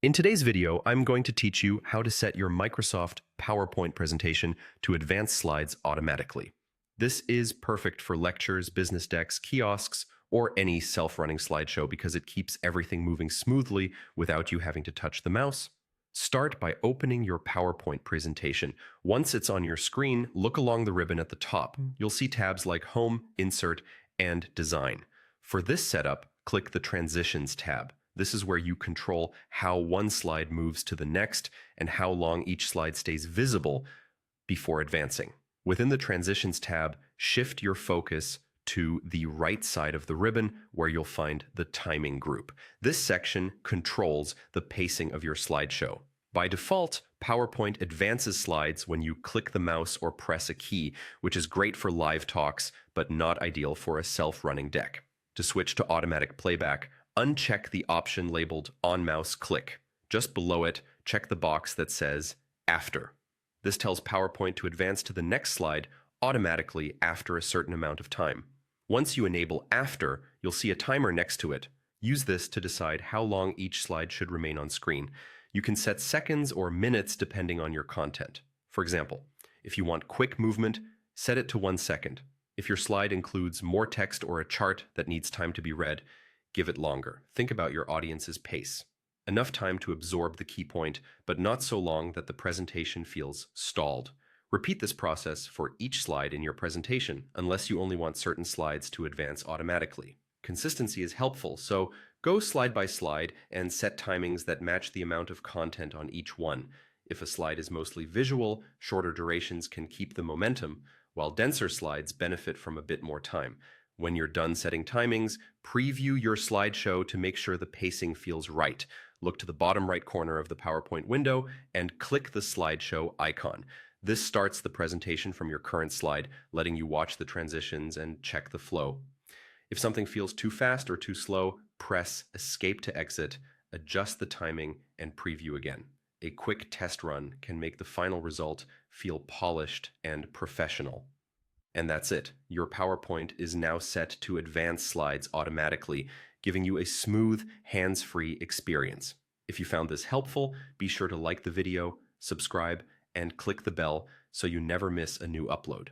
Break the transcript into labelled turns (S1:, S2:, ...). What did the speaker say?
S1: In today's video, I'm going to teach you how to set your Microsoft PowerPoint presentation to advance slides automatically. This is perfect for lectures, business decks, kiosks, or any self-running slideshow because it keeps everything moving smoothly without you having to touch the mouse. Start by opening your PowerPoint presentation. Once it's on your screen, look along the ribbon at the top. You'll see tabs like Home, Insert, and Design. For this setup, click the Transitions tab. This is where you control how one slide moves to the next and how long each slide stays visible before advancing. Within the Transitions tab, shift your focus to the right side of the ribbon where you'll find the timing group. This section controls the pacing of your slideshow. By default, PowerPoint advances slides when you click the mouse or press a key, which is great for live talks, but not ideal for a self-running deck. To switch to automatic playback, uncheck the option labeled On Mouse Click. Just below it, check the box that says After. This tells PowerPoint to advance to the next slide automatically after a certain amount of time. Once you enable After, you'll see a timer next to it. Use this to decide how long each slide should remain on screen. You can set seconds or minutes depending on your content. For example, if you want quick movement, set it to 1 second. If your slide includes more text or a chart that needs time to be read, give it longer. Think about your audience's pace. Enough time to absorb the key point, but not so long that the presentation feels stalled. Repeat this process for each slide in your presentation, unless you only want certain slides to advance automatically. Consistency is helpful, so go slide by slide and set timings that match the amount of content on each one. If a slide is mostly visual, shorter durations can keep the momentum, while denser slides benefit from a bit more time. When you're done setting timings, preview your slideshow to make sure the pacing feels right. Look to the bottom right corner of the PowerPoint window and click the slideshow icon. This starts the presentation from your current slide, letting you watch the transitions and check the flow. If something feels too fast or too slow, press Escape to exit, adjust the timing, and preview again. A quick test run can make the final result feel polished and professional. And that's it. Your PowerPoint is now set to advance slides automatically, giving you a smooth, hands-free experience. If you found this helpful, be sure to like the video, subscribe, and click the bell so you never miss a new upload.